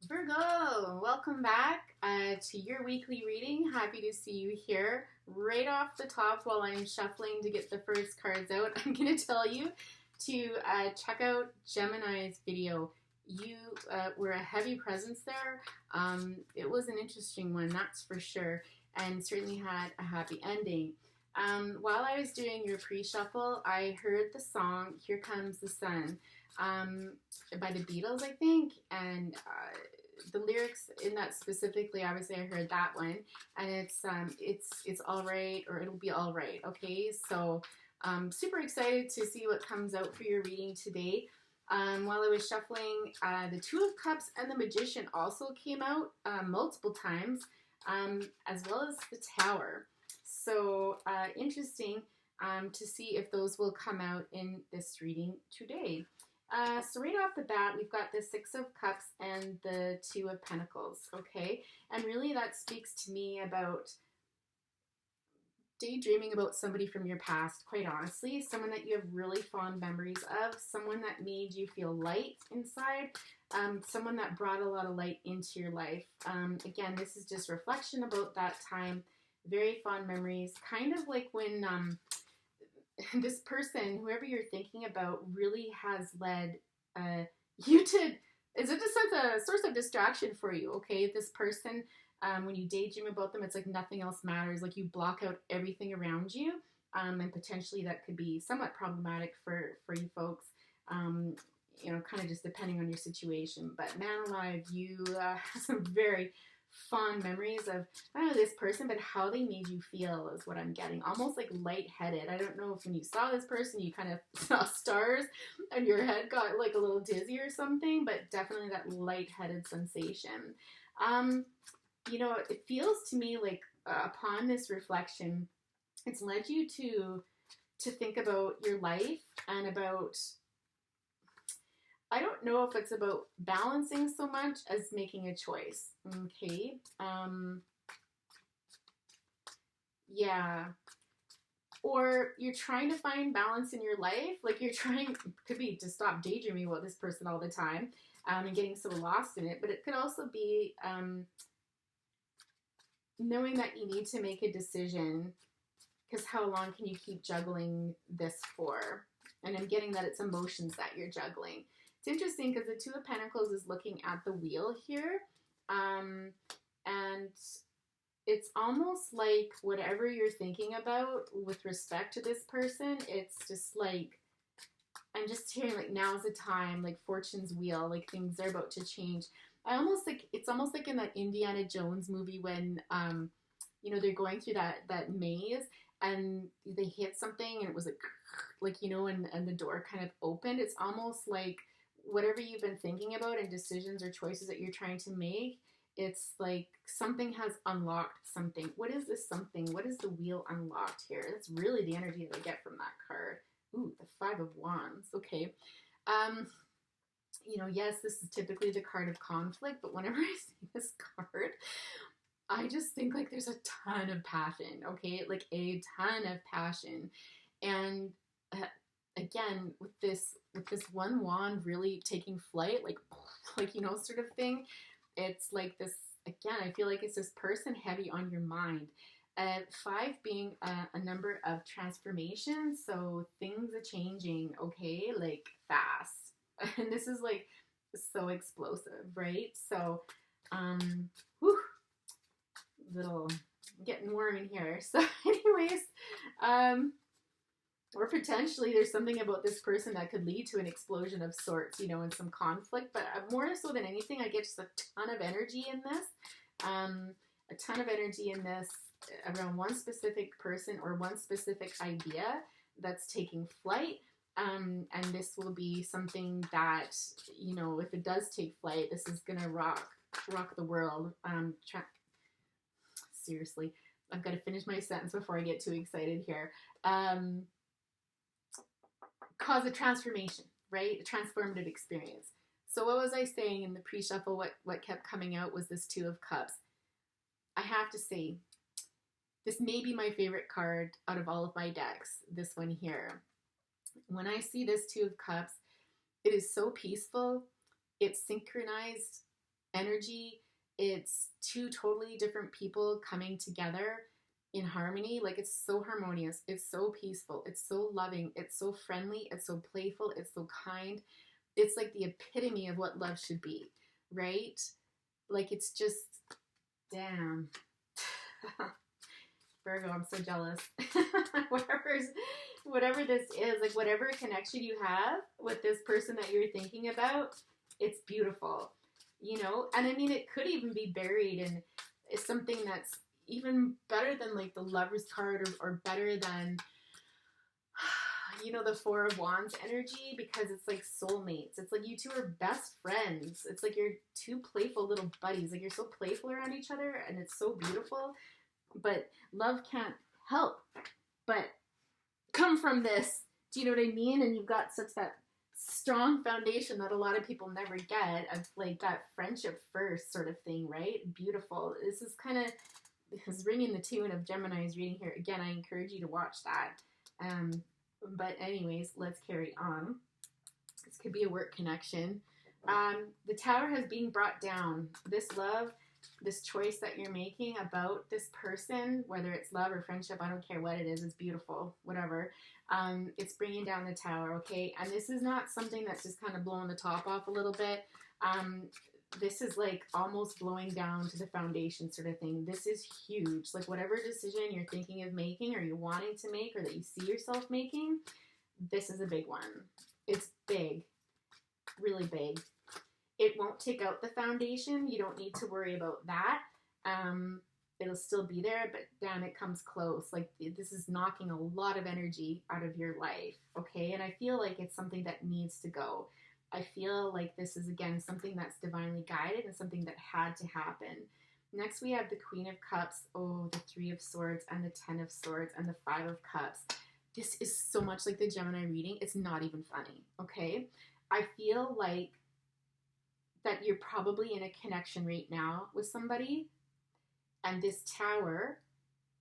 Virgo, welcome back to your weekly reading. Happy to see you here. Right off the top, while I'm shuffling to get the first cards out, I'm going to tell you to check out Gemini's video. You were a heavy presence there. It was an interesting one, that's for sure, and certainly had a happy ending. While I was doing your pre-shuffle, I heard the song Here Comes the Sun by the Beatles, I think, and the lyrics in that specifically, obviously I heard that one, and it's all right, or it'll be all right. Okay, so super excited to see what comes out for your reading today. While I was shuffling, the Two of Cups and the Magician also came out multiple times, as well as the Tower. So interesting to see if those will come out in this reading today. So right off the bat, we've got the Six of Cups and the Two of Pentacles, okay? And really that speaks to me about daydreaming about somebody from your past, quite honestly. Someone that you have really fond memories of, someone that made you feel light inside, someone that brought a lot of light into your life. Again, this is just reflection about that time, very fond memories, kind of like when this person, whoever you're thinking about, really has led you to, is it just a source of distraction for you, okay? This person, when you daydream about them, it's like nothing else matters. Like you block out everything around you, and potentially that could be somewhat problematic for you folks, you know, kind of just depending on your situation. But man alive, you have some very fond memories of not only this person, but how they made you feel is what I'm getting. Almost like lightheaded. I don't know if when you saw this person, you kind of saw stars and your head got like a little dizzy or something, but definitely that lightheaded sensation. You know, it feels to me like upon this reflection, it's led you to think about your life and about, I don't know if it's about balancing so much as making a choice, okay? Yeah. Or you're trying to find balance in your life, like you're trying, could be to stop daydreaming about this person all the time, and getting so lost in it, but it could also be knowing that you need to make a decision, because how long can you keep juggling this for? And I'm getting that it's emotions that you're juggling. It's interesting because the Two of Pentacles is looking at the wheel here, and it's almost like whatever you're thinking about with respect to this person, it's just like, I'm just hearing like now's the time, like fortune's wheel, like things are about to change. I almost like, it's almost like in that Indiana Jones movie when, you know, they're going through that maze and they hit something and it was like, you know, and the door kind of opened. It's almost like whatever you've been thinking about and decisions or choices that you're trying to make, it's like something has unlocked something. What is this something? What is the wheel unlocked here? That's really the energy that I get from that card. Ooh, the Five of Wands. Okay. You know, yes, this is typically the card of conflict, but whenever I see this card, I just think like there's a ton of passion, okay? Like a ton of passion. And again, with this one wand really taking flight, like, you know, sort of thing, it's like this, again, I feel like it's this person heavy on your mind. Five being a number of transformations, so things are changing, okay, like fast. And this is like so explosive, right? So, whew, little getting warm in here. So anyways, or potentially there's something about this person that could lead to an explosion of sorts, you know, and some conflict, but more so than anything, I get just a ton of energy in this, a ton of energy in this around one specific person or one specific idea that's taking flight. And this will be something that, you know, if it does take flight, this is gonna rock the world. Seriously, I've got to finish my sentence before I get too excited here. Cause a transformation, right? A transformative experience. So what was I saying in the pre-shuffle? What kept coming out was this Two of Cups. I have to say, this may be my favorite card out of all of my decks, this one here. When I see this Two of Cups, it is so peaceful, it's synchronized, energy. It's two totally different people coming together in harmony. Like, it's so harmonious. It's so peaceful. It's so loving. It's so friendly. It's so playful. It's so kind. It's like the epitome of what love should be, right? Like, it's just, damn. Virgo, I'm so jealous. Whatever this is, like, whatever connection you have with this person that you're thinking about, it's beautiful, you know? And I mean, it could even be buried in something that's even better than like the Lover's card, or better than, you know, the Four of Wands energy, because it's like soulmates. It's like you two are best friends. It's like you're two playful little buddies. Like, you're so playful around each other, and it's so beautiful. But love can't help but come from this. Do you know what I mean? And you've got such that strong foundation that a lot of people never get, of like that friendship first sort of thing, right? Beautiful. This is kind of, is ringing the tune of Gemini's reading here. Again, I encourage you to watch that. But anyways, let's carry on. This could be a work connection. The Tower has been brought down. This love, this choice that you're making about this person, whether it's love or friendship, I don't care what it is, it's beautiful, whatever. It's bringing down the Tower, okay? And this is not something that's just kind of blowing the top off a little bit. This is like almost blowing down to the foundation sort of thing. This is huge. Like, whatever decision you're thinking of making, or you're wanting to make, or that you see yourself making, this is a big one. It's big, really big. It won't take out the foundation. You don't need to worry about that. It'll still be there, but damn, it comes close. Like, this is knocking a lot of energy out of your life, okay? And I feel like it's something that needs to go. I feel like this is, again, something that's divinely guided and something that had to happen. Next, we have the Queen of Cups, oh, the Three of Swords, and the Ten of Swords, and the Five of Cups. This is so much like the Gemini reading. It's not even funny, okay? I feel like that you're probably in a connection right now with somebody, and this Tower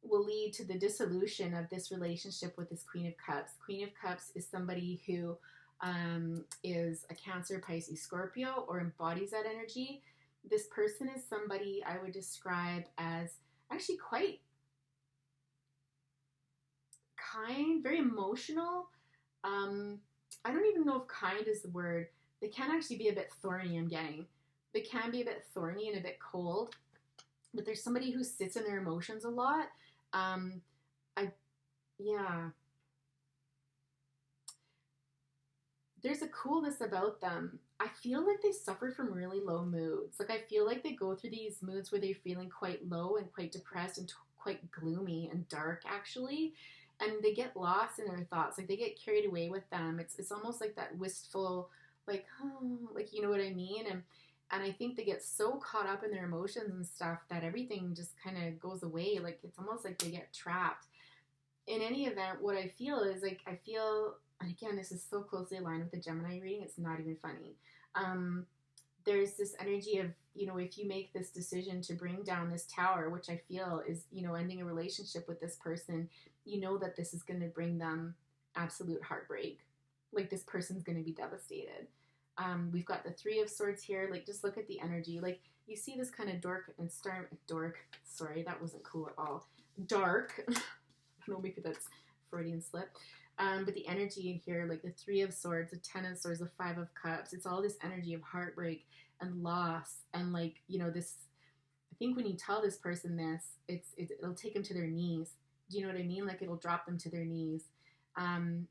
will lead to the dissolution of this relationship with this Queen of Cups. Queen of Cups is somebody who is a Cancer, Pisces, Scorpio, or embodies that energy. This person is somebody I would describe as actually quite kind, very emotional. I don't even know if kind is the word. They can actually be a bit thorny, I'm getting. They can be a bit thorny and a bit cold. But there's somebody who sits in their emotions a lot. Yeah. There's a coolness about them. I feel like they suffer from really low moods. Like, I feel like they go through these moods where they're feeling quite low and quite depressed and quite gloomy and dark, actually. And they get lost in their thoughts. Like, they get carried away with them. It's almost like that wistful, like, oh, like, you know what I mean? And I think they get so caught up in their emotions and stuff that everything just kind of goes away. Like, it's almost like they get trapped. In any event, what I feel is, like, and again, this is so closely aligned with the Gemini reading, it's not even funny. There's this energy of, you know, if you make this decision to bring down this Tower, which I feel is, you know, ending a relationship with this person, you know that this is going to bring them absolute heartbreak. Like, this person's going to be devastated. We've got the Three of Swords here. Like, just look at the energy. Like, you see this kind of dork, sorry, that wasn't cool at all. Dark. I don't know, maybe that's Freudian slip. But the energy in here, like the Three of Swords, the Ten of Swords, the Five of Cups, it's all this energy of heartbreak and loss. And, like, you know, this, I think when you tell this person this, it'll take them to their knees. Do you know what I mean? Like, it'll drop them to their knees. And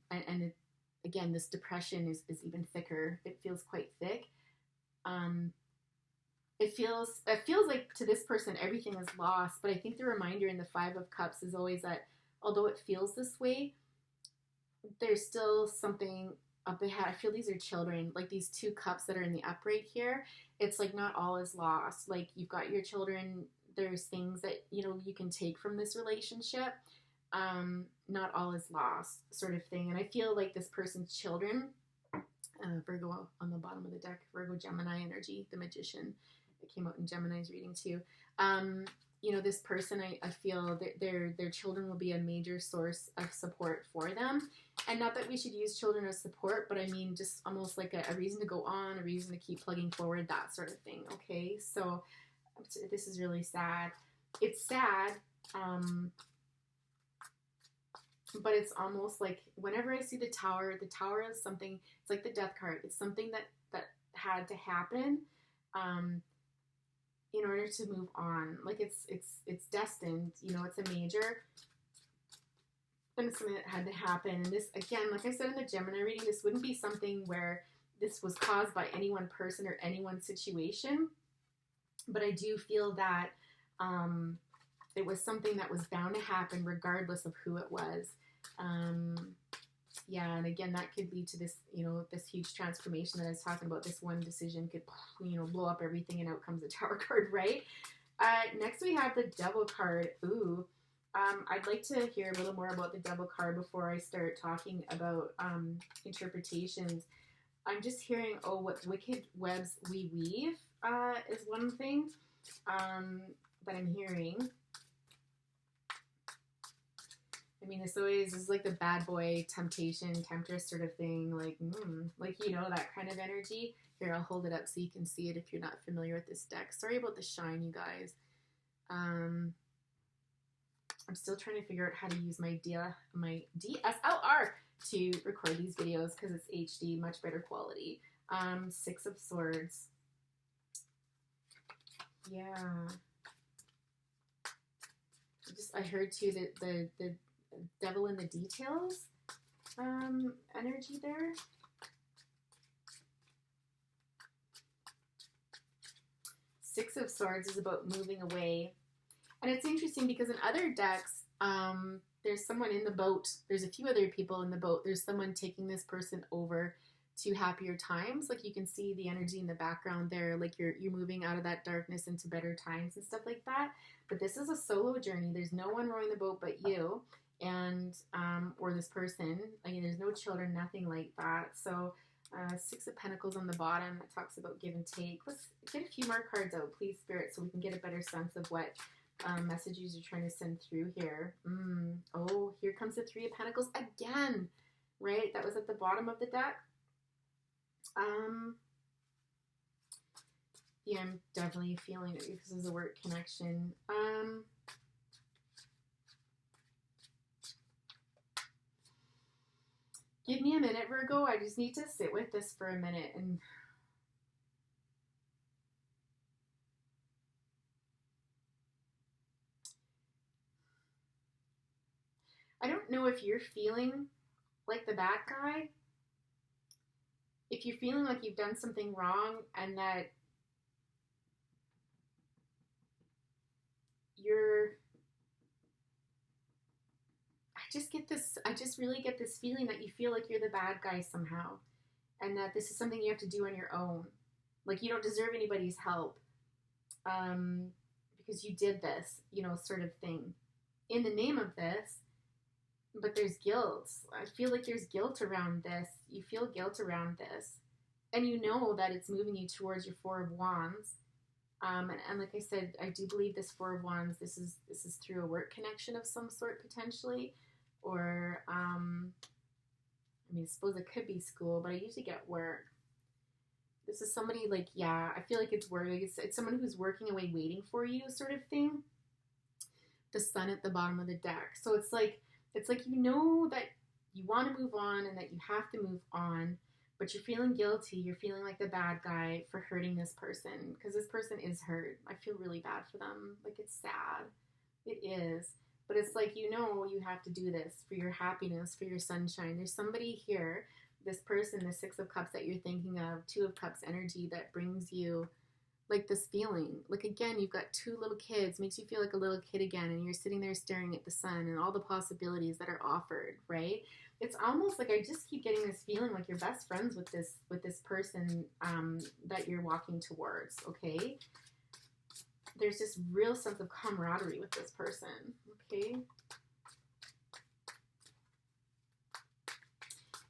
again, this depression is even thicker. It feels quite thick. It feels like to this person everything is lost, but I think the reminder in the Five of Cups is always that although it feels this way, there's still something up ahead. I feel these are children, like these two cups that are in the upright here. It's like not all is lost. Like, you've got your children. There's things that, you know, you can take from this relationship. Not all is lost, sort of thing. And I feel like this person's children, Virgo on the bottom of the deck, Virgo Gemini energy, the Magician. It came out in Gemini's reading too. you know, this person, I feel that their children will be a major source of support for them. And not that we should use children as support, but I mean just almost like a reason to go on, a reason to keep plugging forward, that sort of thing. Okay, so this is really sad. It's sad, but it's almost like whenever I see the tower is something, it's like the death card. It's something that had to happen in order to move on. Like it's destined, you know, it's a major, and it's something that had to happen. And this, again, like I said in the Gemini reading, this wouldn't be something where this was caused by any one person or any one situation, but I do feel that it was something that was bound to happen regardless of who it was. Yeah, and again, that could lead to this, you know, this huge transformation that I was talking about. This one decision could, you know, blow up everything, and out comes the Tower card, right? Next we have the Devil card. Ooh, I'd like to hear a little more about the Devil card before I start talking about interpretations. I'm just hearing, oh, what wicked webs we weave is one thing that I'm hearing. I mean, this always is like the bad boy, temptation, temptress sort of thing. Like, you know, that kind of energy. Here, I'll hold it up so you can see it if you're not familiar with this deck. Sorry about the shine, you guys. I'm still trying to figure out how to use my DSLR to record these videos because it's HD, much better quality. Six of Swords. Yeah. I heard too that the devil in the details energy there. Six of Swords is about moving away. And it's interesting because in other decks, there's someone in the boat. There's a few other people in the boat. There's someone taking this person over to happier times. Like you can see the energy in the background there. Like you're moving out of that darkness into better times and stuff like that. But this is a solo journey. There's no one rowing the boat but you and or this person. I mean, there's no children, nothing like that. So Six of Pentacles on the bottom, that talks about give and take. Let's get a few more cards out, please, Spirit, so we can get a better sense of what messages you're trying to send through here. Oh, here comes the Three of Pentacles again, right? That was at the bottom of the deck. Yeah, I'm definitely feeling it because of the work connection. Give me a minute, Virgo. I just need to sit with this for a minute. And I don't know if you're feeling like the bad guy. If you're feeling like you've done something wrong and that I just really get this feeling that you feel like you're the bad guy somehow, and that this is something you have to do on your own. Like you don't deserve anybody's help, because you did this, you know, sort of thing, in the name of this. But there's guilt. I feel like there's guilt around this. You feel guilt around this, and you know that it's moving you towards your Four of Wands. And like I said, I do believe this Four of Wands, this is through a work connection of some sort, potentially. Or, I mean, I suppose it could be school, but I usually get work. This is somebody like, yeah, I feel like it's work. It's someone who's working away, waiting for you, sort of thing. The Sun at the bottom of the deck. So it's like you know that you want to move on and that you have to move on, but you're feeling guilty. You're feeling like the bad guy for hurting this person, because this person is hurt. I feel really bad for them. Like, it's sad. It is. But it's like, you know, you have to do this for your happiness, for your sunshine. There's somebody here, this person, the Six of Cups that you're thinking of, Two of Cups energy that brings you like this feeling. Like, again, you've got two little kids, makes you feel like a little kid again, and you're sitting there staring at the sun and all the possibilities that are offered, right? It's almost like I just keep getting this feeling like you're best friends with this person that you're walking towards, okay? There's this real sense of camaraderie with this person, okay?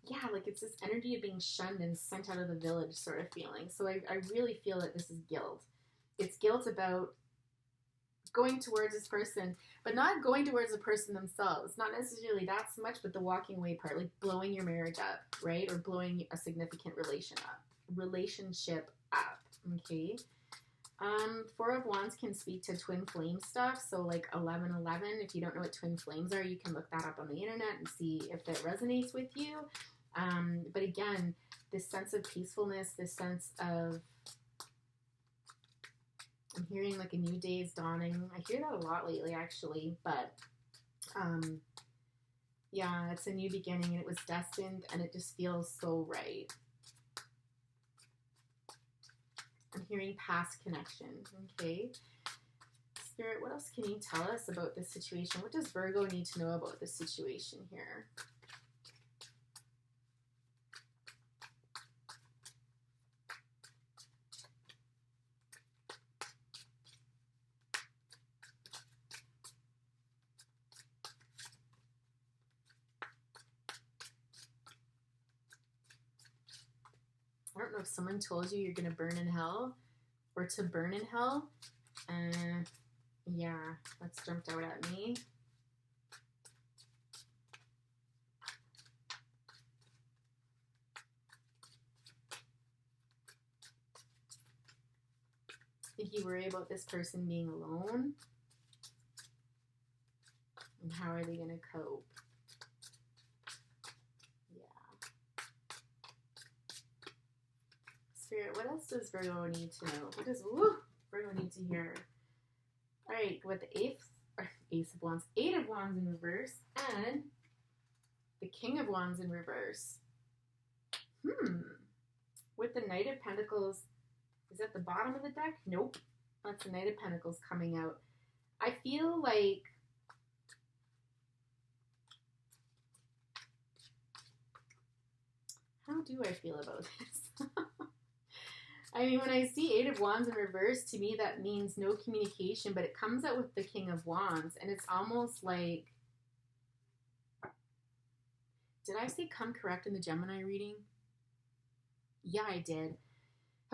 Yeah, like it's this energy of being shunned and sent out of the village sort of feeling. So I really feel that this is guilt. It's guilt about going towards this person, but not going towards the person themselves. Not necessarily that so much, but the walking away part, like blowing your marriage up, right? Or blowing a significant relationship up, okay? Four of Wands can speak to twin flame stuff. So like 1111, if you don't know what twin flames are, you can look that up on the internet and see if it resonates with you. But again, this sense of peacefulness, this sense of, I'm hearing like a new day is dawning. I hear that a lot lately, actually, but yeah, it's a new beginning and it was destined and it just feels so right. I'm hearing past connection, okay? Spirit, what else can you tell us about this situation? What does Virgo need to know about this situation here? I don't know if someone told you you're going to burn in hell or to burn in hell. Yeah, that's jumped out at me. I think you worry about this person being alone. And how are they going to cope? Spirit, what else does Virgo need to know? What does Virgo need to hear? All right, with the Ace of Wands, Eight of Wands in reverse, and the King of Wands in reverse. With the Knight of Pentacles, is that the bottom of the deck? Nope, that's the Knight of Pentacles coming out. I feel like how do I feel about this? I mean, when I see Eight of Wands in reverse, to me that means no communication, but it comes out with the King of Wands, and it's almost like, did I say come correct in the Gemini reading? Yeah, I did.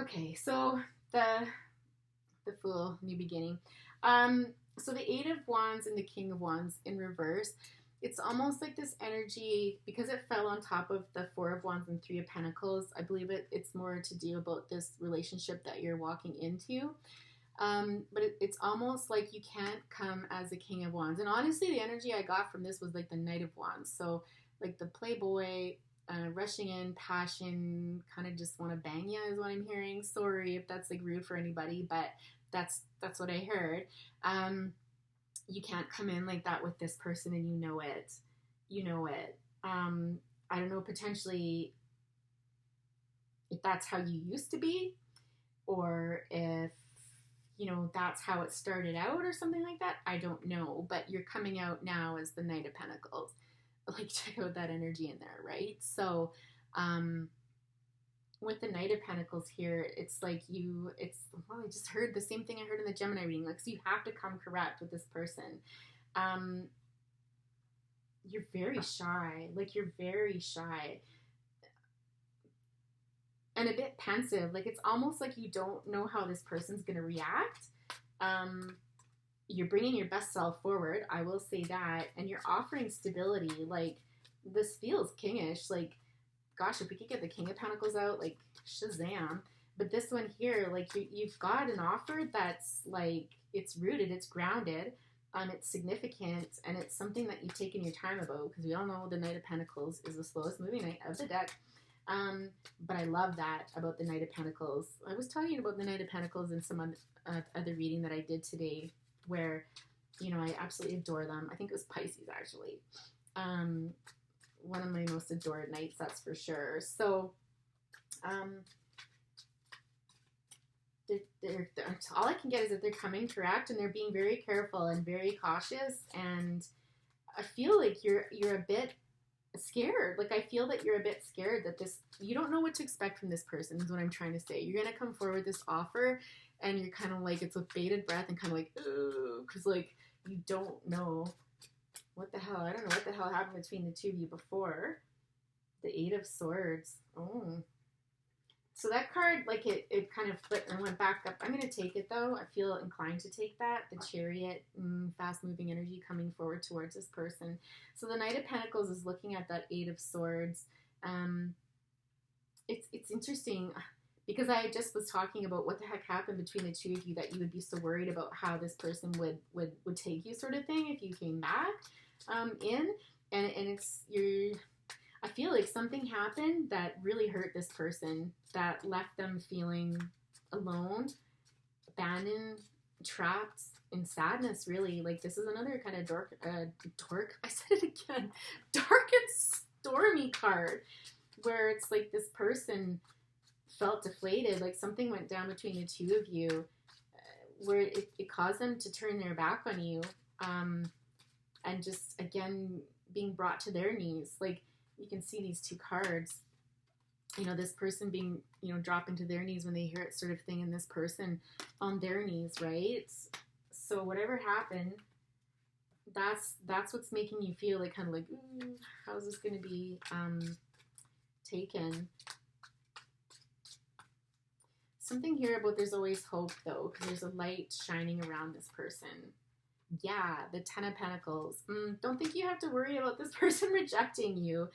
Okay, so the Fool, new beginning. So the Eight of Wands and the King of Wands in reverse, it's almost like this energy, because it fell on top of the Four of Wands and Three of Pentacles. I believe it's more to do about this relationship that you're walking into. But it's almost like you can't come as a King of Wands. And honestly, the energy I got from this was like the Knight of Wands. So like the playboy, rushing in, passion, kind of just want to bang you is what I'm hearing. Sorry if that's like rude for anybody, but that's what I heard. You can't come in like that with this person and you know it. I don't know, potentially if that's how you used to be, or if, that's how it started out or something like that. I don't know, but you're coming out now as the Knight of Pentacles. Like, check out that energy in there, right? So, with the Knight of Pentacles here, it's like I just heard the same thing I heard in the Gemini reading. Like, so you have to come correct with this person. You're very shy. Like, you're very shy. And a bit pensive. Like, it's almost like you don't know how this person's going to react. You're bringing your best self forward. I will say that. And you're offering stability. Like, this feels kingish. Like, gosh, if we could get the King of Pentacles out, like, shazam. But this one here, like, you've got an offer that's, like, it's rooted, it's grounded, it's significant, and it's something that you've taken your time about, because we all know the Knight of Pentacles is the slowest moving knight of the deck. But I love that about the Knight of Pentacles. I was talking about the Knight of Pentacles in some other reading that I did today, where, I absolutely adore them. I think it was Pisces, actually. One of my most adored knights, that's for sure. So, all I can get is that they're coming correct and they're being very careful and very cautious. And I feel like you're a bit scared. Like, I feel that you're a bit scared that you don't know what to expect from this person, is what I'm trying to say. You're going to come forward with this offer and you're kind of like, it's with bated breath and kind of like, ooh, because like, you don't know. What the hell? I don't know what the hell happened between the two of you before. The Eight of Swords. Oh. So that card, like it kind of flipped and went back up. I'm going to take it though. I feel inclined to take that. The Chariot, fast moving energy coming forward towards this person. So the Knight of Pentacles is looking at that Eight of Swords. It's interesting because I just was talking about what the heck happened between the two of you that you would be so worried about how this person would take you, sort of thing, if you came back in. And it's I feel like something happened that really hurt this person, that left them feeling alone, abandoned, trapped, in sadness, really. Like, this is another kind of dark, I said it again, dark and stormy card, where it's like this person felt deflated, like something went down between the two of you, where it caused them to turn their back on you, and just, again, being brought to their knees. Like, you can see these two cards, you know, this person being, you know, drop into their knees when they hear it, sort of thing, and this person on their knees, right? So whatever happened, that's what's making you feel like, kind of like, ooh, how's this going to be taken? Something here about there's always hope, though, because there's a light shining around this person. Yeah, the Ten of Pentacles. Don't think you have to worry about this person rejecting you.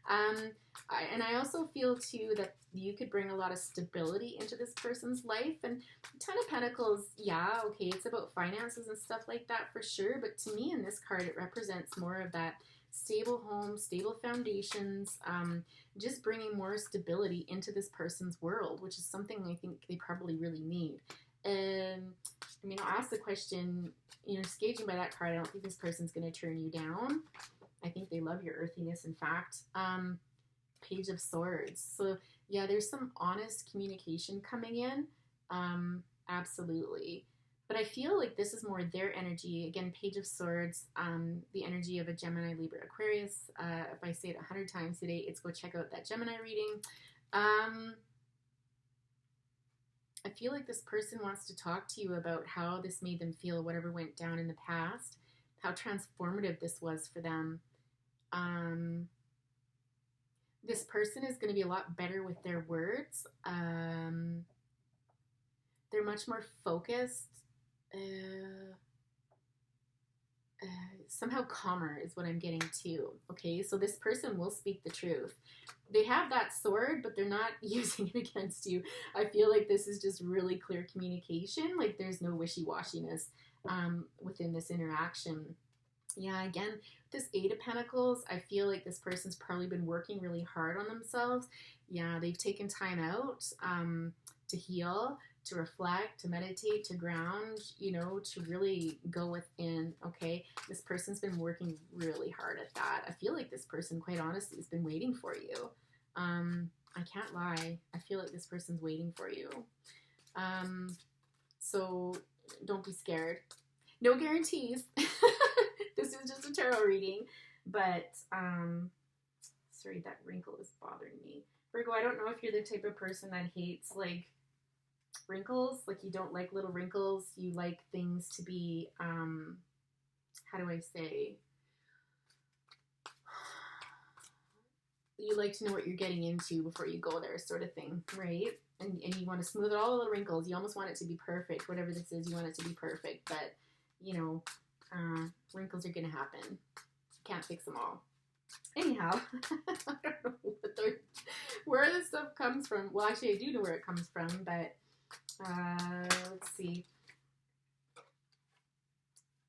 And I also feel, too, that you could bring a lot of stability into this person's life. And Ten of Pentacles, yeah, okay, it's about finances and stuff like that for sure. But to me, in this card, it represents more of that stable home, stable foundations, just bringing more stability into this person's world, which is something I think they probably really need. I mean, I'll ask the question, you know, just gauging by that card, I don't think this person's going to turn you down. I think they love your earthiness, in fact. Page of Swords. So, yeah, there's some honest communication coming in. Absolutely. But I feel like this is more their energy. Again, Page of Swords, the energy of a Gemini, Libra, Aquarius. If I say it 100 times today, it's go check out that Gemini reading. I feel like this person wants to talk to you about how this made them feel, whatever went down in the past, how transformative this was for them. This person is going to be a lot better with their words. They're much more focused. Somehow calmer is what I'm getting to. Okay, so this person will speak the truth. They have that sword, but they're not using it against you. I feel like this is just really clear communication. Like, there's no wishy-washiness within this interaction. Yeah, again, this Eight of Pentacles, I feel like this person's probably been working really hard on themselves. Yeah, they've taken time out to heal, to reflect, to meditate, to ground, you know, to really go within, okay? This person's been working really hard at that. I feel like this person, quite honestly, has been waiting for you. I can't lie. I feel like this person's waiting for you. So don't be scared. No guarantees. This is just a tarot reading, but, sorry, that wrinkle is bothering me. Virgo, I don't know if you're the type of person that hates, like, wrinkles. Like, you don't like little wrinkles. You like things to be, how do I say? You like to know what you're getting into before you go there, sort of thing, right? And you want to smooth out all the little wrinkles. You almost want it to be perfect. Whatever this is, you want it to be perfect. But, you know, wrinkles are going to happen. You can't fix them all. Anyhow, I don't know where this stuff comes from. Well, actually, I do know where it comes from, but let's see.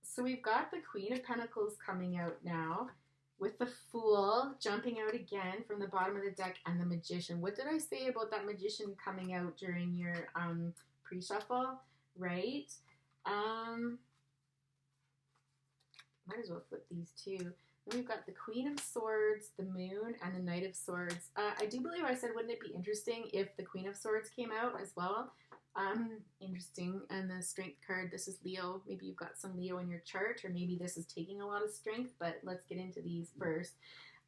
So we've got the Queen of Pentacles coming out now, with the Fool jumping out again from the bottom of the deck, and the Magician. What did I say about that Magician coming out during your pre-shuffle, right? Might as well flip these two. Then we've got the Queen of Swords, the Moon, and the Knight of Swords. I do believe I said, wouldn't it be interesting if the Queen of Swords came out as well? Interesting. And the Strength card, this is Leo. Maybe you've got some Leo in your chart, or maybe this is taking a lot of strength, but let's get into these first.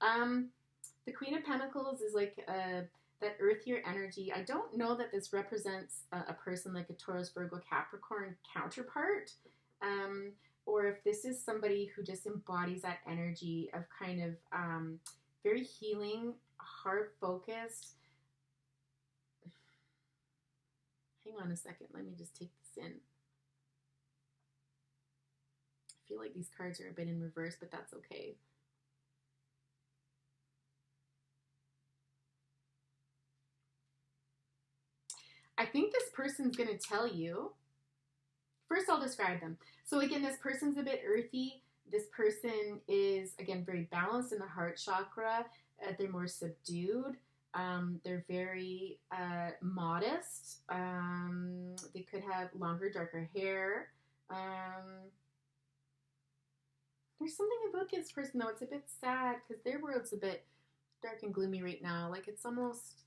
The Queen of Pentacles is like that earthier energy. I don't know that this represents a person like a Taurus, Virgo, Capricorn counterpart, or if this is somebody who just embodies that energy of kind of very healing, heart-focused. Hang on a second. Let me just take this in. I feel like these cards are a bit in reverse, but that's okay. I think this person's going to tell you. First, I'll describe them. So again, this person's a bit earthy. This person is, again, very balanced in the heart chakra. They're more subdued. They're very modest. They could have longer, darker hair. There's something about this person, though. It's a bit sad because their world's a bit dark and gloomy right now. Like, it's almost...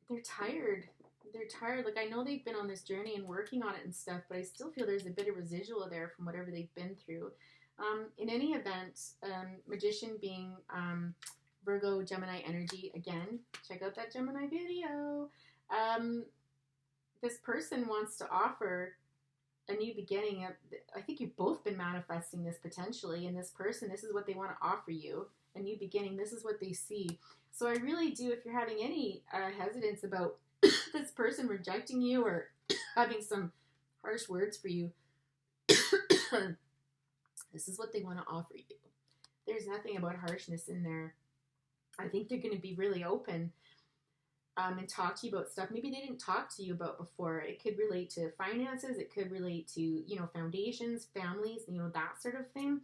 They're tired. They're tired. Like, I know they've been on this journey and working on it and stuff, but I still feel there's a bit of residual there from whatever they've been through. In any event, Magician being Virgo, Gemini energy, again, check out that Gemini video. This person wants to offer a new beginning. I think you've both been manifesting this potentially, and this person, this is what they want to offer you, a new beginning. This is what they see. So I really do, if you're having any hesitance about this person rejecting you or having some harsh words for you, this is what they want to offer you. There's nothing about harshness in there. I think they're going to be really open and talk to you about stuff maybe they didn't talk to you about before. It could relate to finances. It could relate to, you know, foundations, families, you know, that sort of thing.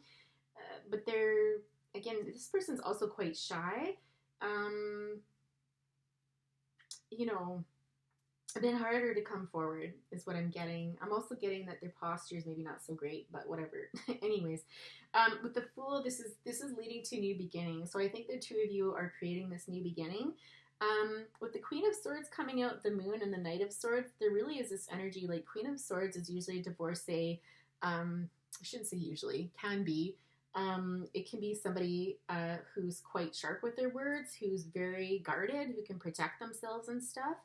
But they're, again, this person's also quite shy. You know, a bit harder to come forward is what I'm getting. I'm also getting that their posture is maybe not so great, but whatever. Anyways, with the Fool, this is leading to new beginning. So I think the two of you are creating this new beginning. With the Queen of Swords coming out, the Moon, and the Knight of Swords, there really is this energy. Like, Queen of Swords is usually a divorcee. I shouldn't say usually, can be. It can be somebody who's quite sharp with their words, who's very guarded, who can protect themselves and stuff.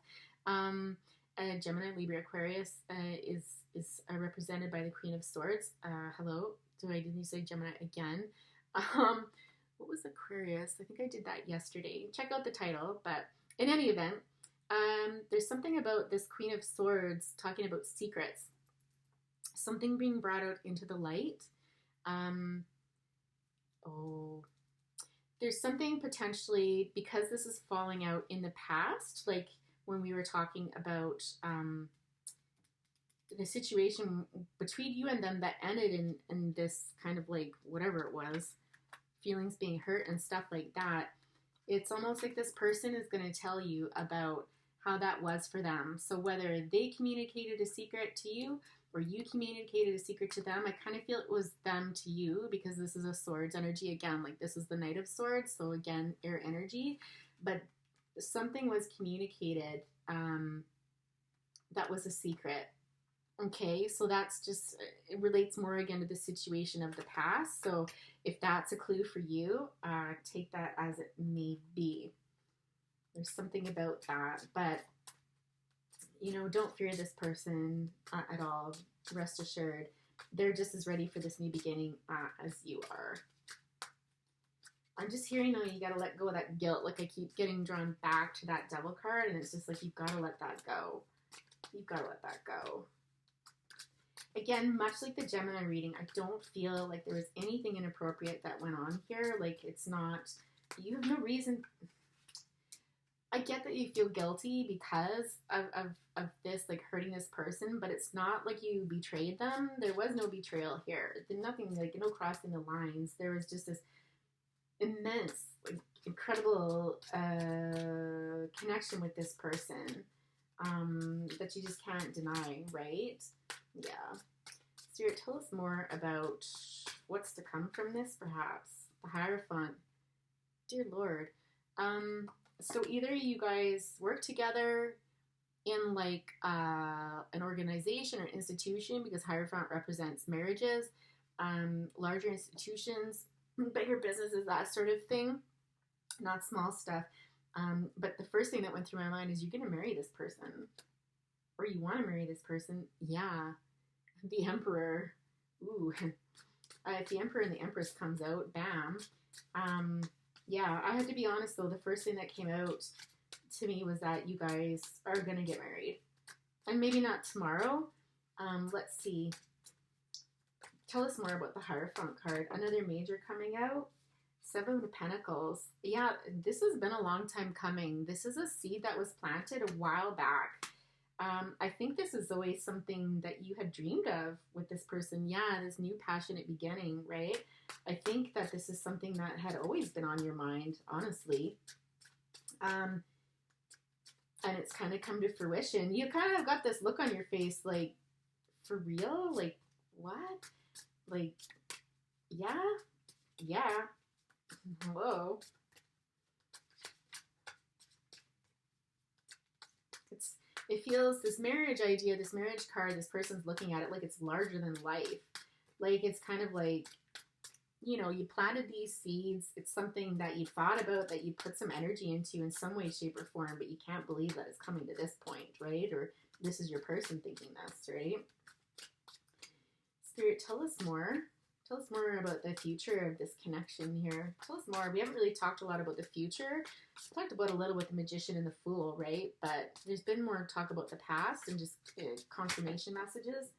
Gemini, Libra, Aquarius is represented by the Queen of Swords. Hello, didn't you say Gemini again? What was Aquarius? I think I did that yesterday. Check out the title. But in any event, there's something about this Queen of Swords talking about secrets. Something being brought out into the light. There's something potentially, because this is falling out in the past, like when we were talking about the situation between you and them that ended in this kind of like, whatever it was, feelings being hurt and stuff like that. It's almost like this person is going to tell you about how that was for them. So whether they communicated a secret to you or you communicated a secret to them, I kind of feel it was them to you, because this is a Swords energy again. Like, this is the Knight of Swords, so again, air energy. But something was communicated that was a secret. Okay, so that's just, it relates more again to the situation of the past. So if that's a clue for you, take that as it may be. There's something about that, but you know, don't fear this person at all. Rest assured, they're just as ready for this new beginning as you are. I'm just hearing, though, you got to let go of that guilt. Like, I keep getting drawn back to that Devil card, and it's just like, you've got to let that go. You've got to let that go. Again, much like the Gemini reading, I don't feel like there was anything inappropriate that went on here. Like, it's not, you have no reason. I get that you feel guilty because of this, like, hurting this person, but it's not like you betrayed them. There was no betrayal here. Nothing, like, no crossing the lines. There was just this immense, like, incredible connection with this person that you just can't deny, right? Yeah. Spirit, tell us more about what's to come from this, perhaps. The Hierophant. Dear Lord. So either you guys work together in, like, an organization or institution, because Hierophant represents marriages, larger institutions, bigger businesses, that sort of thing, not small stuff. But the first thing that went through my mind is, you're going to marry this person, or you want to marry this person. Yeah. The Emperor. Ooh. If the Emperor and the Empress comes out, bam. Yeah, I have to be honest, though, the first thing that came out to me was that you guys are going to get married. And maybe not tomorrow. Let's see. Tell us more about the Hierophant card. Another major coming out. Seven of Pentacles. Yeah, this has been a long time coming. This is a seed that was planted a while back. I think this is always something that you had dreamed of with this person. Yeah, this new passionate beginning, right? I think that this is something that had always been on your mind, honestly. And it's kind of come to fruition. You kind of got this look on your face like, for real? Like, what? Like, yeah? Yeah. Whoa. It feels, this marriage idea, this marriage card, this person's looking at it like it's larger than life. Like, it's kind of like, you know, you planted these seeds. It's something that you thought about, that you put some energy into in some way, shape, or form, but you can't believe that it's coming to this point, right? Or this is your person thinking this, right? Spirit, tell us more. Tell us more about the future of this connection here. Tell us more. We haven't really talked a lot about the future. We talked about a little with the Magician and the Fool, right? But there's been more talk about the past and just confirmation messages.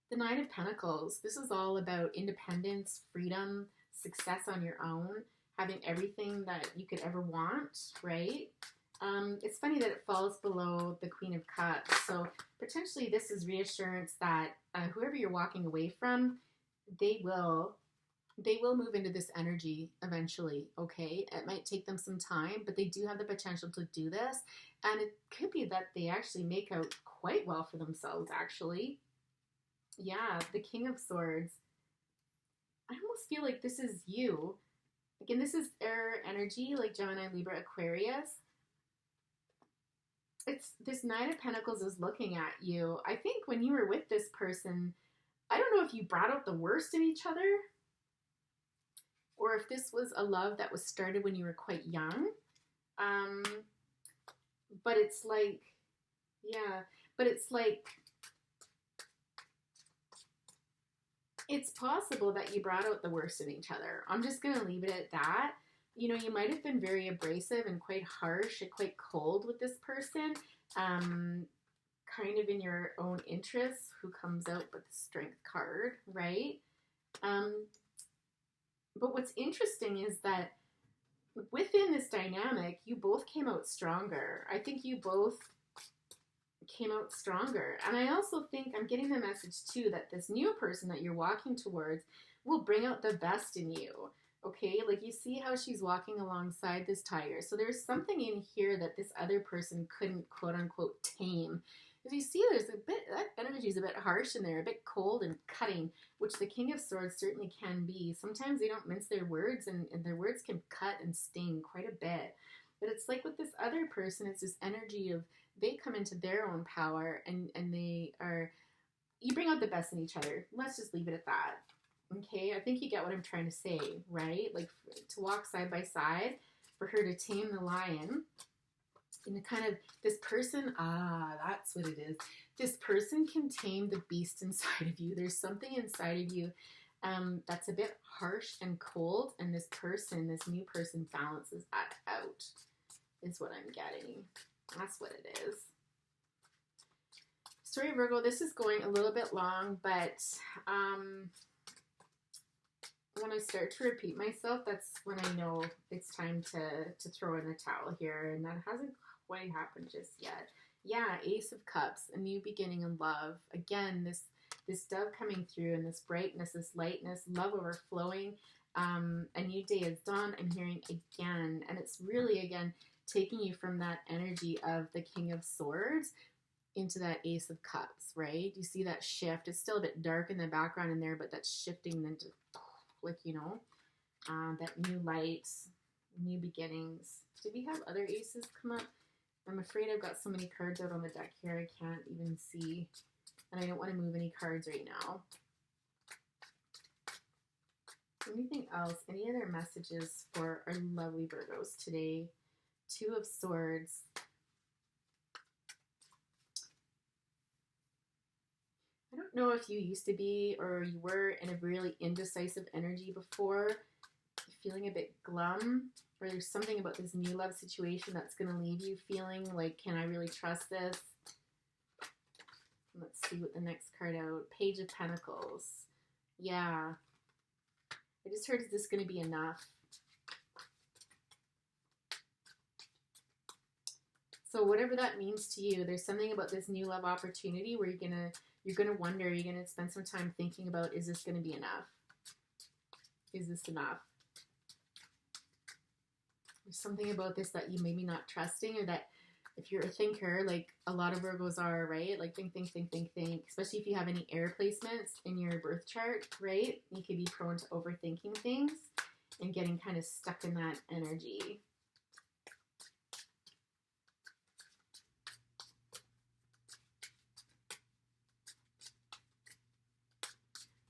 The Knight of Pentacles. This is all about independence, freedom, success on your own, having everything that you could ever want, right? It's funny that it falls below the Queen of Cups. So potentially this is reassurance that whoever you're walking away from, they will move into this energy eventually, okay? It might take them some time, but they do have the potential to do this. And it could be that they actually make out quite well for themselves, actually. Yeah, the King of Swords. I almost feel like this is you. Again, this is air energy, like Gemini, Libra, Aquarius. It's this Knight of Pentacles is looking at you. I think when you were with this person, I don't know if you brought out the worst in each other, or if this was a love that was started when you were quite young. But it's like, yeah, but it's like, it's possible that you brought out the worst in each other. I'm just going to leave it at that. You know, you might have been very abrasive and quite harsh and quite cold with this person, kind of in your own interests, who comes out with the Strength card, right? But what's interesting is that within this dynamic, you both came out stronger. I think you both came out stronger. And I also think I'm getting the message too that this new person that you're walking towards will bring out the best in you. Okay, like you see how she's walking alongside this tiger. So there's something in here that this other person couldn't quote unquote tame. As you see, there's a bit, that energy is a bit harsh in there, a bit cold and cutting, which the King of Swords certainly can be. Sometimes they don't mince their words, and their words can cut and sting quite a bit. But it's like with this other person, it's this energy of they come into their own power, and they are, you bring out the best in each other. Let's just leave it at that. Okay, I think you get what I'm trying to say, right? Like to walk side by side, for her to tame the lion. And kind of, this person, that's what it is. This person can tame the beast inside of you. There's something inside of you that's a bit harsh and cold, and this person, this new person, balances that out, is what I'm getting. That's what it is. Sorry, Virgo, this is going a little bit long, but when I start to repeat myself, that's when I know it's time to throw in the towel here, and that hasn't quite happened just yet. Yeah, Ace of Cups, a new beginning in love. Again, this dove coming through, and this brightness, this lightness, love overflowing. A new day is dawn, I'm hearing again, and it's really, again, taking you from that energy of the King of Swords into that Ace of Cups, right? You see that shift. It's still a bit dark in the background in there, but that's shifting into, like, you know, that new light, new beginnings. Did we have other aces come up? I'm afraid I've got so many cards out on the deck here I can't even see, and I don't want to move any cards right now. Anything else? Any other messages for our lovely Virgos today? Two of Swords. I don't know if you used to be, or you were in a really indecisive energy before, feeling a bit glum. or there's something about this new love situation that's going to leave you feeling like, can I really trust this? Let's see what the next card out. Page of Pentacles. Yeah. I just heard, is this going to be enough? So whatever that means to you, there's something about this new love opportunity where you're gonna wonder, you're gonna spend some time thinking about, is this gonna be enough? Is this enough? There's something about this that you maybe not trusting, or that if you're a thinker, like a lot of Virgos are, right? Like think, especially if you have any air placements in your birth chart, right? You could be prone to overthinking things and getting kind of stuck in that energy.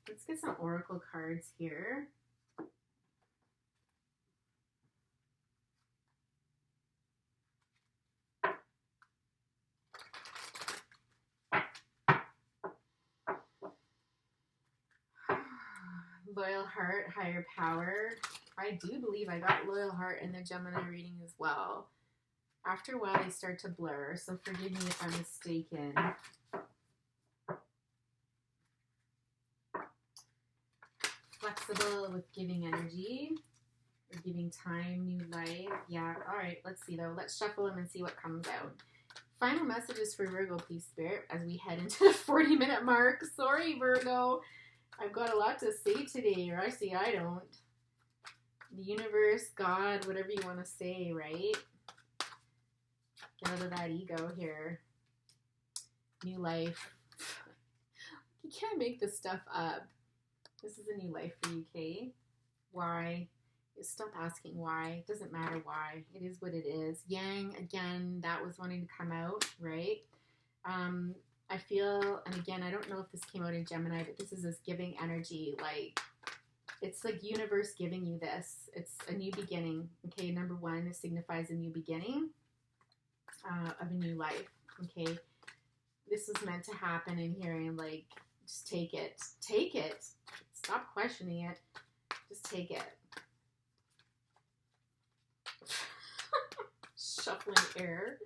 Let's get some oracle cards here. Loyal heart, higher power. I do believe I got loyal heart in the Gemini reading as well. After a while, they start to blur, so forgive me if I'm mistaken. Flexible with giving energy, or giving time, new life. Yeah, all right, let's see though. Let's shuffle them and see what comes out. Final messages for Virgo, please, Spirit, as we head into the 40-minute mark. Sorry, Virgo. I've got a lot to say today, or actually I don't. The universe, God, whatever you want to say, right? Get out of that ego here. New life. You can't make this stuff up. This is a new life for you, Kay. Why? Stop asking why. It doesn't matter why. It is what it is. Yang, again, that was wanting to come out, right? I feel, and again, I don't know if this came out in Gemini, but this is this giving energy. Like, it's like universe giving you this. It's a new beginning. Okay, number one, this signifies a new beginning of a new life. Okay, this was meant to happen in here, and like, just take it. Take it. Stop questioning it. Just take it. Shuffling air.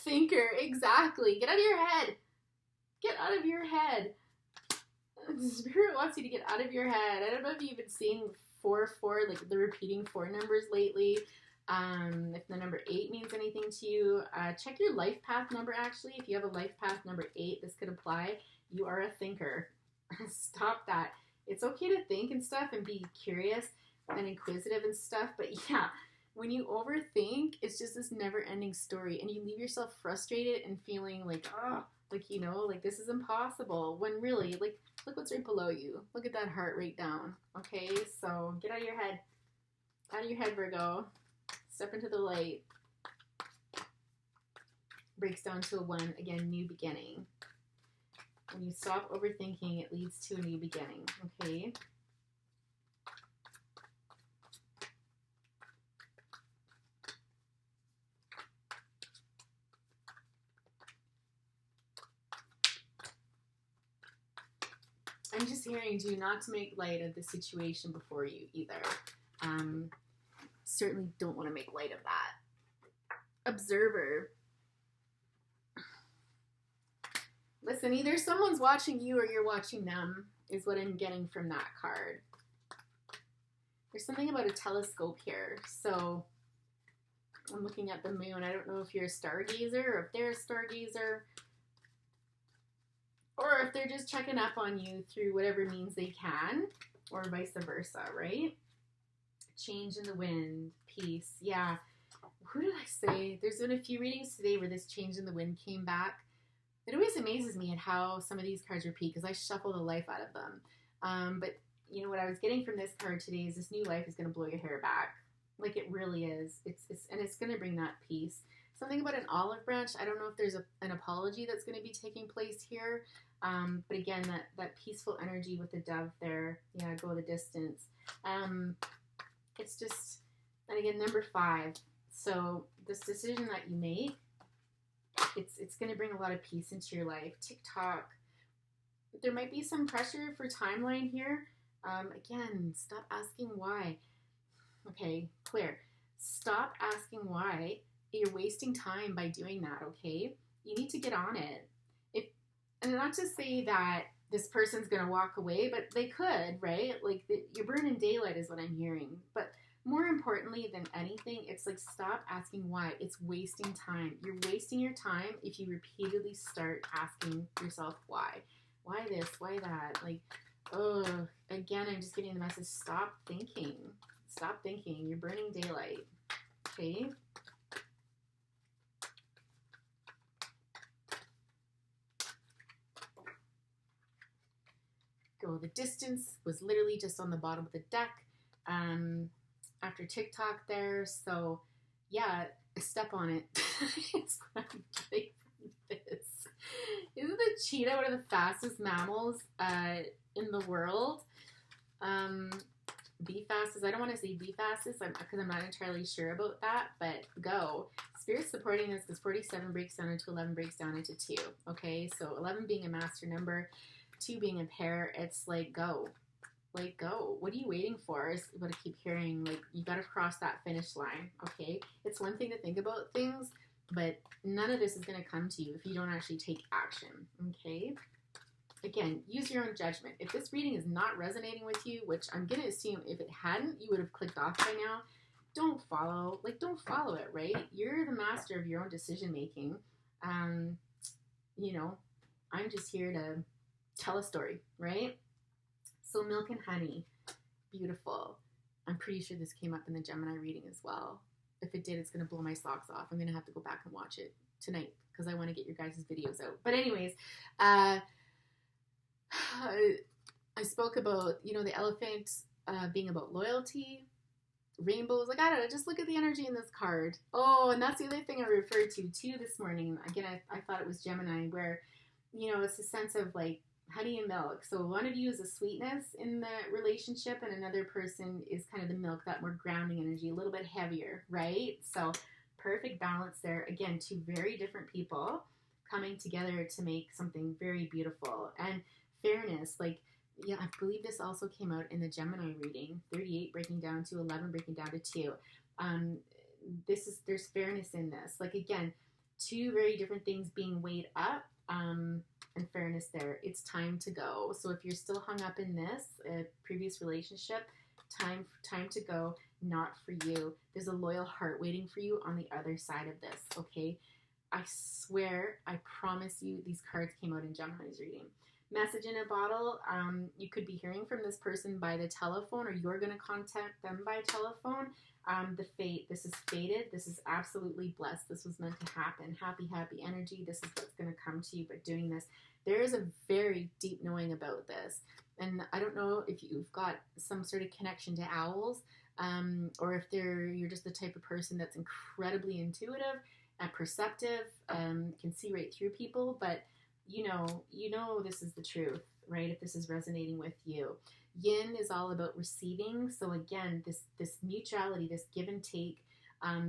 Thinker, exactly. Get out of your head. Get out of your head. The Spirit wants you to get out of your head. I don't know if you've been seeing 4-4, like the repeating 4 numbers lately. If the number 8 means anything to you, check your life path number actually. If you have a life path number 8, this could apply. You are a thinker. Stop that. It's okay to think and stuff and be curious and inquisitive and stuff, but yeah, when you overthink, it's just this never-ending story, and you leave yourself frustrated and feeling like, oh, like, you know, like this is impossible, when really, like, look what's right below you. Look at that heart rate down, okay? So get out of your head. Out of your head, Virgo. Step into the light. Breaks down to a 1. Again, new beginning. When you stop overthinking, it leads to a new beginning, okay? I'm just hearing, do not to make light of the situation before you either. Certainly don't want to make light of that. Observer. Listen, either someone's watching you or you're watching them, is what I'm getting from that card. There's something about a telescope here. So I'm looking at the moon. I don't know if you're a stargazer or if they're a stargazer, or if they're just checking up on you through whatever means they can, or vice versa, right? Change in the wind, peace. Yeah. Who did I say? There's been a few readings today where this change in the wind came back. It always amazes me at how some of these cards repeat, because I shuffle the life out of them. But, you know, what I was getting from this card today is this new life is going to blow your hair back. Like, it really is. And it's going to bring that peace. Something about an olive branch. I don't know if there's an apology that's going to be taking place here. But again, that peaceful energy with the dove there. Yeah, go the distance. It's just, and again, number 5. So this decision that you make, it's going to bring a lot of peace into your life. TikTok. There might be some pressure for timeline here. Again, stop asking why. Okay, clear. Stop asking why. You're wasting time by doing that, okay? You need to get on it. And not to say that this person's going to walk away, but they could, right? Like, you're burning daylight is what I'm hearing. But more importantly than anything, it's like, stop asking why. It's wasting time. You're wasting your time if you repeatedly start asking yourself why. Why this? Why that? Like, oh, again, I'm just getting the message. Stop thinking. Stop thinking. You're burning daylight. Okay? Go the distance was literally just on the bottom of the deck after TikTok there. So, yeah, step on it. It's what I'm getting from this. Isn't the cheetah one of the fastest mammals in the world? Be fastest. I don't want to say be fastest because I'm not entirely sure about that, but go. Spirit's supporting this because 47 breaks down into 11, breaks down into 2. Okay, so 11 being a master number, 2 being a pair, it's like, go. Like, go. What are you waiting for? Is what I keep hearing. Like, you got to cross that finish line, okay? It's one thing to think about things, but none of this is going to come to you if you don't actually take action, okay? Again, use your own judgment. If this reading is not resonating with you, which I'm going to assume if it hadn't, you would have clicked off by now, don't follow it, right? You're the master of your own decision making. You know, I'm just here to tell a story, right? So milk and honey, beautiful. I'm pretty sure this came up in the Gemini reading as well. If it did, it's going to blow my socks off. I'm going to have to go back and watch it tonight because I want to get your guys' videos out. But anyways, I spoke about, you know, the elephant being about loyalty, rainbows. Like, I don't know, just look at the energy in this card. Oh, and that's the other thing I referred to too this morning. Again, I thought it was Gemini, where, you know, it's a sense of like honey and milk. So one of you is a sweetness in the relationship, and another person is kind of the milk, that more grounding energy, a little bit heavier, right? So perfect balance there. Again, 2 very different people coming together to make something very beautiful. And fairness, like, yeah, I believe this also came out in the Gemini reading, 38 breaking down to 11, breaking down to 2. There's fairness in this. Like, again, 2 very different things being weighed up, and fairness there. It's time to go. So if you're still hung up in this previous relationship, time to go, not for you. There's a loyal heart waiting for you on the other side of this, okay? I swear, I promise you, these cards came out in Gemini's reading. Message in a bottle, you could be hearing from this person by the telephone, or you're going to contact them by telephone. The fate, this is fated. This is absolutely blessed. This was meant to happen. Happy, happy energy. This is what's going to come to you by doing this. There is a very deep knowing about this. And I don't know if you've got some sort of connection to owls, or if you're just the type of person that's incredibly intuitive and perceptive, can see right through people, but you know this is the truth, right? If this is resonating with you. Yin is all about receiving. So again, this mutuality, this give and take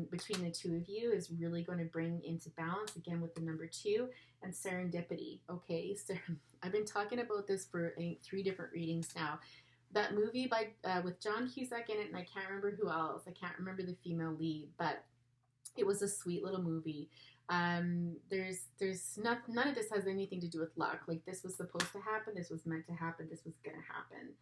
between the 2 of you is really going to bring into balance, again, with the number 2 and serendipity. Okay, so I've been talking about this for, I think, 3 different readings now. That movie by with John Cusack in it, and I can't remember who else. I can't remember the female lead, but it was a sweet little movie. There's none of this has anything to do with luck. Like, this was supposed to happen. This was meant to happen. This was going to happen.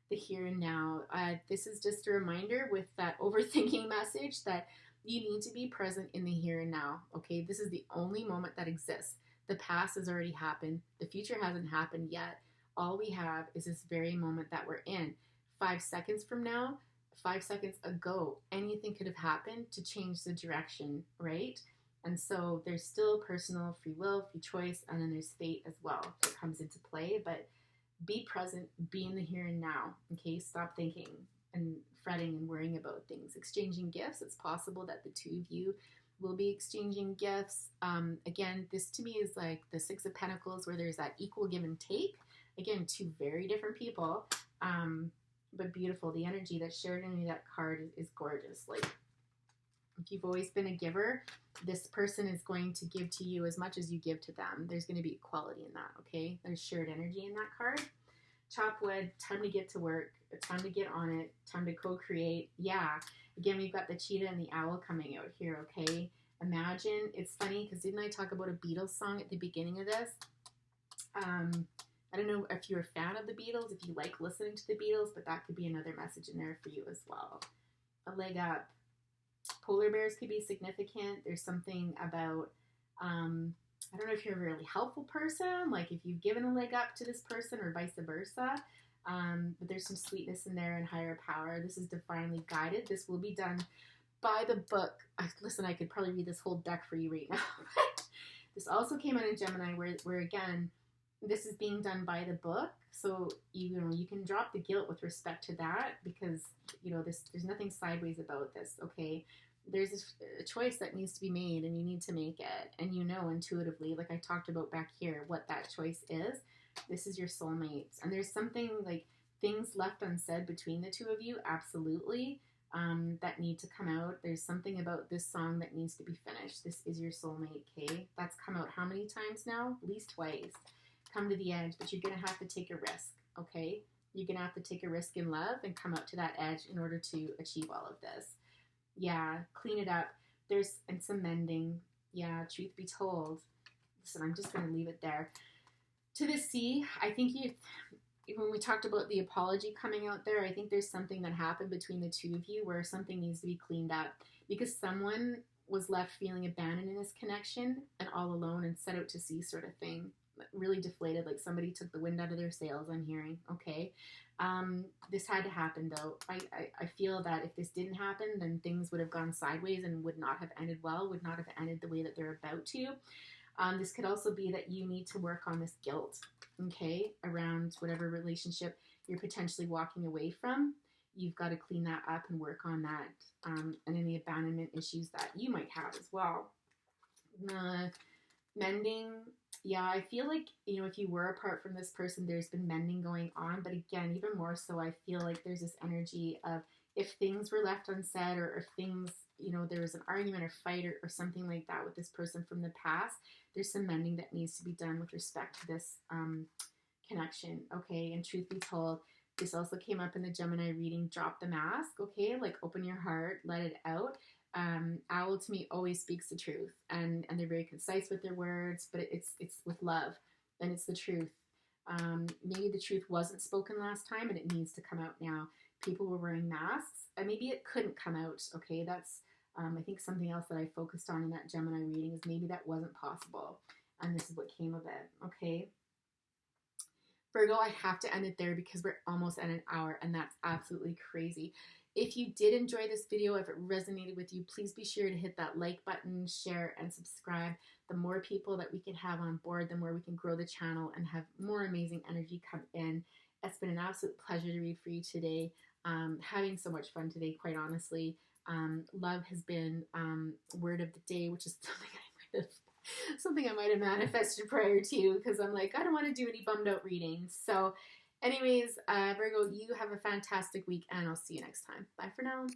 The here and now. This is just a reminder with that overthinking message that you need to be present in the here and now. Okay. This is the only moment that exists. The past has already happened. The future hasn't happened yet. All we have is this very moment that we're in. 5 seconds from now, 5 seconds ago, anything could have happened to change the direction, right? And so there's still personal free will, free choice, and then there's fate as well that comes into play. But be present, be in the here and now, okay? Stop thinking and fretting and worrying about things. Exchanging gifts, it's possible that the 2 of you will be exchanging gifts. Again, this to me is like the 6 of Pentacles, where there's that equal give and take. Again, 2 very different people, but beautiful. The energy that's shared in that card is gorgeous. Like, if you've always been a giver, this person is going to give to you as much as you give to them. There's going to be equality in that, okay? There's shared energy in that card. Chop wood, time to get to work, time to get on it, time to co-create. Yeah. Again, we've got the cheetah and the owl coming out here, okay? Imagine, it's funny because didn't I talk about a Beatles song at the beginning of this? I don't know if you're a fan of the Beatles, if you like listening to the Beatles, but that could be another message in there for you as well. A leg up. Polar bears could be significant. There's something about, I don't know if you're a really helpful person, like if you've given a leg up to this person or vice versa, but there's some sweetness in there and higher power. This is divinely guided. This will be done by the book. Listen, I could probably read this whole deck for you right now. This also came out in Gemini where again, this is being done by the book, so you know you can drop the guilt with respect to that because you know there's nothing sideways about this. Okay, there's a choice that needs to be made, and you need to make it, and you know intuitively, like I talked about back here, what that choice is. This is your soulmate, and there's something like things left unsaid between the two of you, absolutely, that need to come out. There's something about this song that needs to be finished. This is your soulmate, okay? That's come out how many times now? At least twice. Come to the edge, but you're going to have to take a risk, okay? You're going to have to take a risk in love and come up to that edge in order to achieve all of this. Yeah, clean it up. And some mending. Yeah, truth be told. Listen, I'm just going to leave it there. To the sea, I think when we talked about the apology coming out there, I think there's something that happened between the two of you where something needs to be cleaned up because someone was left feeling abandoned in this connection and all alone and set out to sea sort of thing. Really deflated, like somebody took the wind out of their sails, I'm hearing, okay? This had to happen, though. I feel that if this didn't happen, then things would have gone sideways and would not have ended well, would not have ended the way that they're about to. This could also be that you need to work on this guilt, okay, around whatever relationship you're potentially walking away from. You've got to clean that up and work on that, and any abandonment issues that you might have as well. Mending, yeah, I feel like, you know, if you were apart from this person, there's been mending going on. But again, even more so, I feel like there's this energy of if things were left unsaid or if things, you know, there was an argument or fight or something like that with this person from the past, there's some mending that needs to be done with respect to this connection, okay? And truth be told, this also came up in the Gemini reading, drop the mask, okay? Like open your heart, let it out. Owl to me always speaks the truth, and they're very concise with their words, but it's with love, and it's the truth. Maybe the truth wasn't spoken last time, and it needs to come out now. People were wearing masks, and maybe it couldn't come out. Okay, that's I think something else that I focused on in that Gemini reading is maybe that wasn't possible, and this is what came of it. Okay. Virgo, I have to end it there because we're almost at an hour, and that's absolutely crazy. If you did enjoy this video, if it resonated with you, please be sure to hit that like button, share, and subscribe. The more people that we can have on board, the more we can grow the channel and have more amazing energy come in. It's been an absolute pleasure to read for you today. Having so much fun today, quite honestly. Love has been word of the day, which is something I might have manifested prior to, because I'm like, I don't want to do any bummed out readings. So anyways, Virgo, you have a fantastic week, and I'll see you next time. Bye for now.